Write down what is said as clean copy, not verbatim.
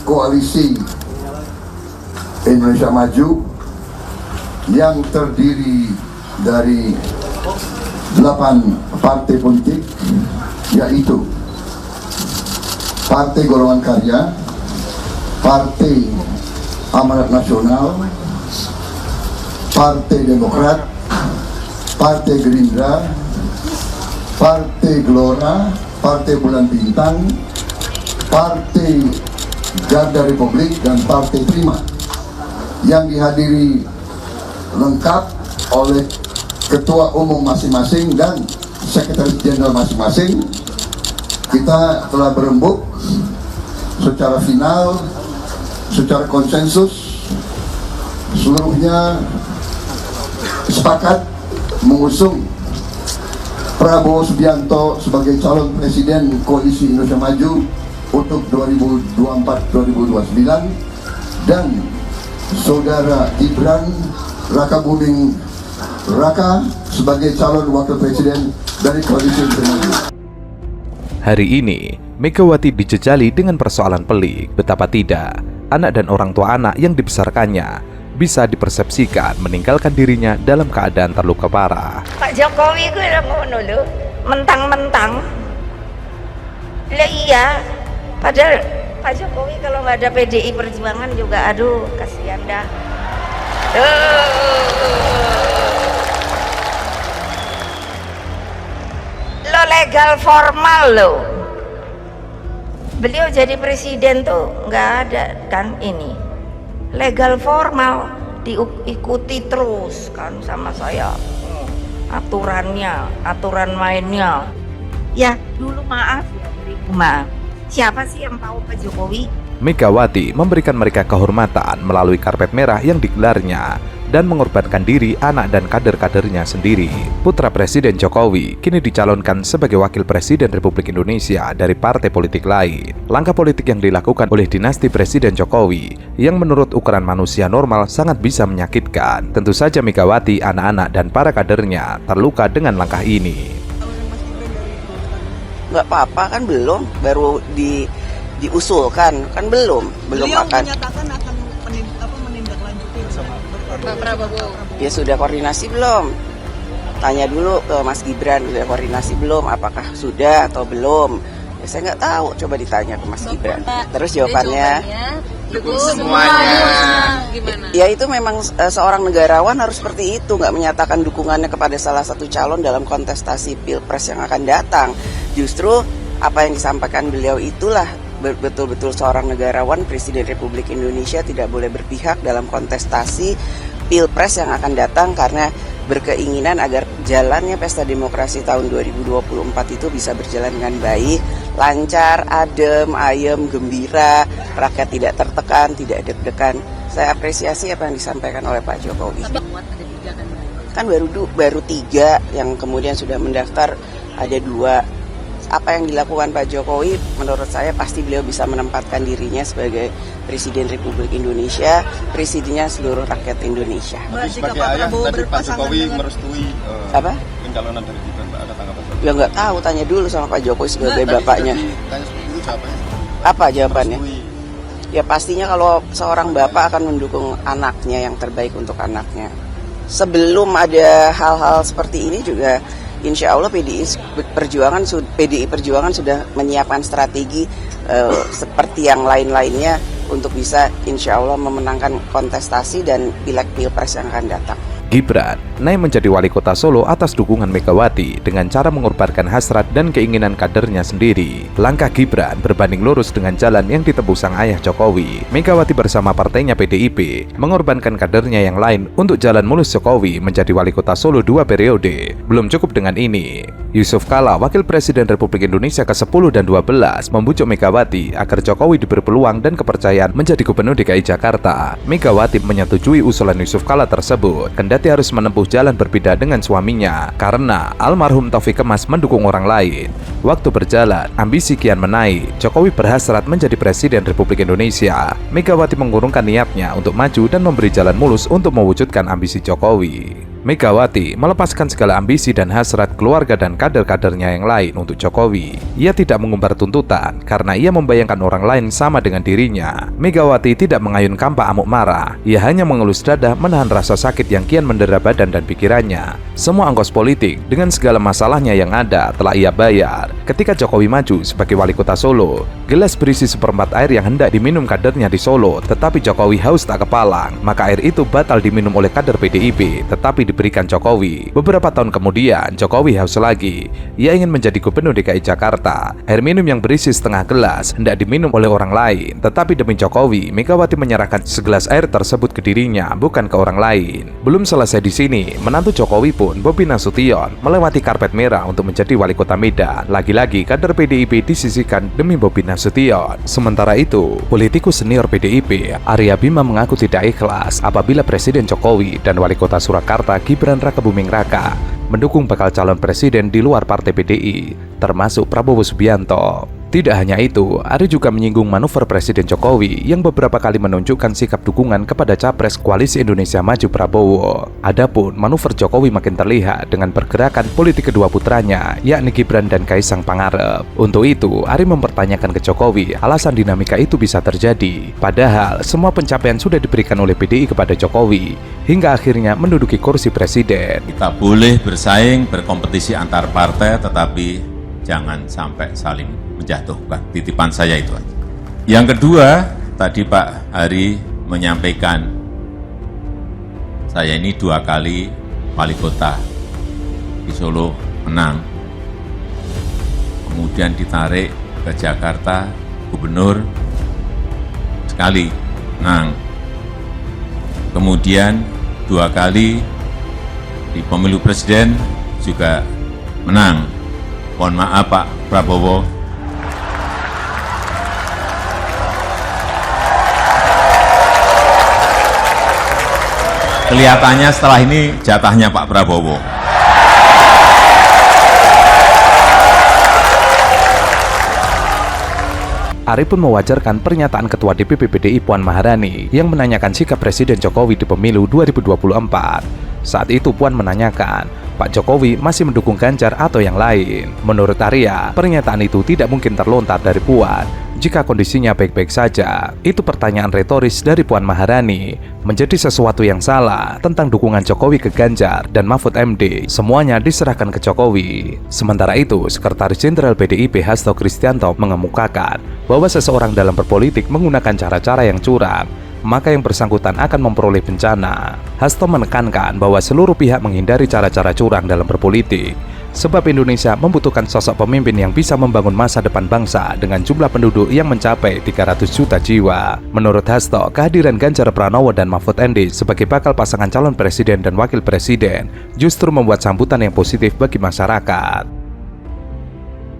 koalisi Indonesia Maju yang terdiri dari 8 partai politik, yaitu Partai Golongan Karya, Partai Amanat Nasional, Partai Demokrat, Partai Gerindra, Partai Gelora, Partai Bulan Bintang, Partai Garda Republik, dan Partai Prima, yang dihadiri lengkap oleh ketua umum masing-masing dan sekretaris jenderal masing-masing. Kita telah berembuk secara final, secara konsensus, seluruhnya sepakat mengusung Prabowo Subianto sebagai calon presiden Koalisi Indonesia Maju untuk 2024-2029 dan Saudara Gibran Rakabuming Raka sebagai calon wakil presiden dari Koalisi Indonesia Maju. Hari ini, Megawati dijejali dengan persoalan pelik. Betapa tidak, anak dan orang tua anak yang dibesarkannya bisa dipersepsikan meninggalkan dirinya dalam keadaan terluka parah. Pak Jokowi gue udah ngono lho, mentang-mentang. Lah iya, padahal Pak Jokowi kalau nggak ada PDI Perjuangan juga, aduh kasihan dah. Lo legal formal lo. Beliau jadi presiden tuh nggak ada kan ini. Legal formal diikuti terus kan sama saya. Aturannya, aturan mainnya. Ya dulu maaf ya, maaf. Siapa sih yang tahu Pak Jokowi? Megawati memberikan mereka kehormatan melalui karpet merah yang digelarnya dan mengorbankan diri, anak dan kader-kadernya sendiri. Putra Presiden Jokowi kini dicalonkan sebagai Wakil Presiden Republik Indonesia dari partai politik lain. Langkah politik yang dilakukan oleh dinasti Presiden Jokowi yang menurut ukuran manusia normal sangat bisa menyakitkan. Tentu saja Megawati, anak-anak dan para kadernya terluka dengan langkah ini. Nggak apa-apa kan, belum, baru diusulkan kan, belum Beliau akan menyatakan akan menindaklanjuti sama Pak Prabowo. Ya sudah koordinasi belum? Tanya dulu ke Mas Gibran, sudah koordinasi belum? Apakah sudah atau belum? Ya saya nggak tahu, coba ditanya ke Mas Gibran. Terus jawabannya Semuanya. Gimana? ya itu memang seorang negarawan harus seperti itu, nggak menyatakan dukungannya kepada salah satu calon dalam kontestasi Pilpres yang akan datang. Justru apa yang disampaikan beliau itulah betul-betul seorang negarawan, Presiden Republik Indonesia tidak boleh berpihak dalam kontestasi Pilpres yang akan datang karena berkeinginan agar jalannya pesta demokrasi tahun 2024 itu bisa berjalan dengan baik, lancar, adem, ayem, gembira, rakyat tidak tertekan, tidak deg-degan. Saya apresiasi apa yang disampaikan oleh Pak Jokowi. Kan baru 3 yang kemudian sudah mendaftar, ada 2. Apa yang dilakukan Pak Jokowi, menurut saya pasti beliau bisa menempatkan dirinya sebagai Presiden Republik Indonesia, presidennya seluruh rakyat Indonesia. Sebagai ayah, tadi Pak Jokowi merestui pencalonan dari Gibran, Pak, ada tanggapan? Ya nggak tahu, tanya dulu sama Pak Jokowi sebagai bapaknya. Tanya dulu jawabannya. Apa jawabannya? Ya pastinya kalau seorang bapak akan mendukung anaknya yang terbaik untuk anaknya. Sebelum ada hal-hal seperti ini juga, insya Allah PDI Perjuangan sudah menyiapkan strategi seperti yang lain-lainnya untuk bisa insya Allah memenangkan kontestasi dan pileg pilpres yang akan datang. Gibran naik menjadi wali kota Solo atas dukungan Megawati dengan cara mengorbankan hasrat dan keinginan kadernya sendiri. Langkah Gibran berbanding lurus dengan jalan yang ditempuh sang ayah Jokowi. Megawati bersama partainya PDIP mengorbankan kadernya yang lain untuk jalan mulus Jokowi menjadi wali kota Solo 2 periode. Belum cukup dengan ini, Yusuf Kala, Wakil Presiden Republik Indonesia ke-10 dan 12, membujuk Megawati agar Jokowi diberi peluang dan kepercayaan menjadi Gubernur DKI Jakarta. Megawati menyetujui usulan Yusuf Kala tersebut, kendati harus menempuh jalan berbeda dengan suaminya karena almarhum Taufik Kemas mendukung orang lain. Waktu berjalan, ambisi kian menaik. Jokowi berhasrat menjadi Presiden Republik Indonesia. Megawati mengurungkan niatnya untuk maju dan memberi jalan mulus untuk mewujudkan ambisi Jokowi. Megawati melepaskan segala ambisi dan hasrat keluarga dan kader-kadernya yang lain untuk Jokowi. Ia tidak mengumbar tuntutan karena ia membayangkan orang lain sama dengan dirinya. Megawati tidak mengayunkan Pak amuk marah. Ia hanya mengelus dada menahan rasa sakit yang kian mendera badan dan pikirannya. Semua ongkos politik dengan segala masalahnya yang ada telah ia bayar. Ketika Jokowi maju sebagai wali kota Solo, gelas berisi seperempat air yang hendak diminum kadernya di Solo, tetapi Jokowi haus tak kepalang. Maka air itu batal diminum oleh kader PDIP, tetapi diberikan Jokowi. Beberapa tahun kemudian, Jokowi haus lagi. Ia ingin menjadi gubernur DKI Jakarta. Air minum yang berisi setengah gelas hendak diminum oleh orang lain, tetapi demi Jokowi, Megawati menyerahkan segelas air tersebut ke dirinya, bukan ke orang lain. Belum selesai di sini, menantu Jokowi pun, Bobi Nasution, melewati karpet merah untuk menjadi wali kota Medan. Lagi-lagi kader PDIP disisihkan demi Bobi Nasution. Sementara itu, politikus senior PDIP, Arya Bima mengaku tidak ikhlas apabila Presiden Jokowi dan wali kota Surakarta Gibran Rakebuming Raka mendukung bakal calon presiden di luar partai PDI, termasuk Prabowo Subianto. Tidak hanya itu, Ari juga menyinggung manuver Presiden Jokowi yang beberapa kali menunjukkan sikap dukungan kepada Capres Koalisi Indonesia Maju Prabowo. Adapun manuver Jokowi makin terlihat dengan pergerakan politik kedua putranya, yakni Gibran dan Kaisang Pangarep. Untuk itu, Ari mempertanyakan ke Jokowi alasan dinamika itu bisa terjadi. Padahal, semua pencapaian sudah diberikan oleh PDI kepada Jokowi, hingga akhirnya menduduki kursi presiden. Kita boleh bersaing, berkompetisi antar partai, tetapi jangan sampai saling menjatuhkan. Titipan saya itu aja. Yang kedua, tadi Pak Hari menyampaikan, saya ini 2 kali wali kota di Solo menang. Kemudian ditarik ke Jakarta, gubernur sekali menang. Kemudian 2 kali di pemilu presiden juga menang. Mohon maaf Pak Prabowo, kelihatannya setelah ini jatahnya Pak Prabowo. Ari pun mewajarkan pernyataan Ketua DPP PDI Puan Maharani yang menanyakan sikap Presiden Jokowi di pemilu 2024. Saat itu Puan menanyakan, Pak Jokowi masih mendukung Ganjar atau yang lain? Menurut Arya, pernyataan itu tidak mungkin terlontar dari Puan jika kondisinya baik-baik saja. Itu pertanyaan retoris dari Puan Maharani menjadi sesuatu yang salah tentang dukungan Jokowi ke Ganjar dan Mahfud MD. Semuanya diserahkan ke Jokowi. Sementara itu, Sekretaris Jenderal PDIP Hasto Kristianto mengemukakan bahwa seseorang dalam berpolitik menggunakan cara-cara yang curang, maka yang bersangkutan akan memperoleh bencana. Hasto menekankan bahwa seluruh pihak menghindari cara-cara curang dalam berpolitik, sebab Indonesia membutuhkan sosok pemimpin yang bisa membangun masa depan bangsa dengan jumlah penduduk yang mencapai 300 juta jiwa. Menurut Hasto, kehadiran Ganjar Pranowo dan Mahfud MD sebagai bakal pasangan calon presiden dan wakil presiden justru membuat sambutan yang positif bagi masyarakat.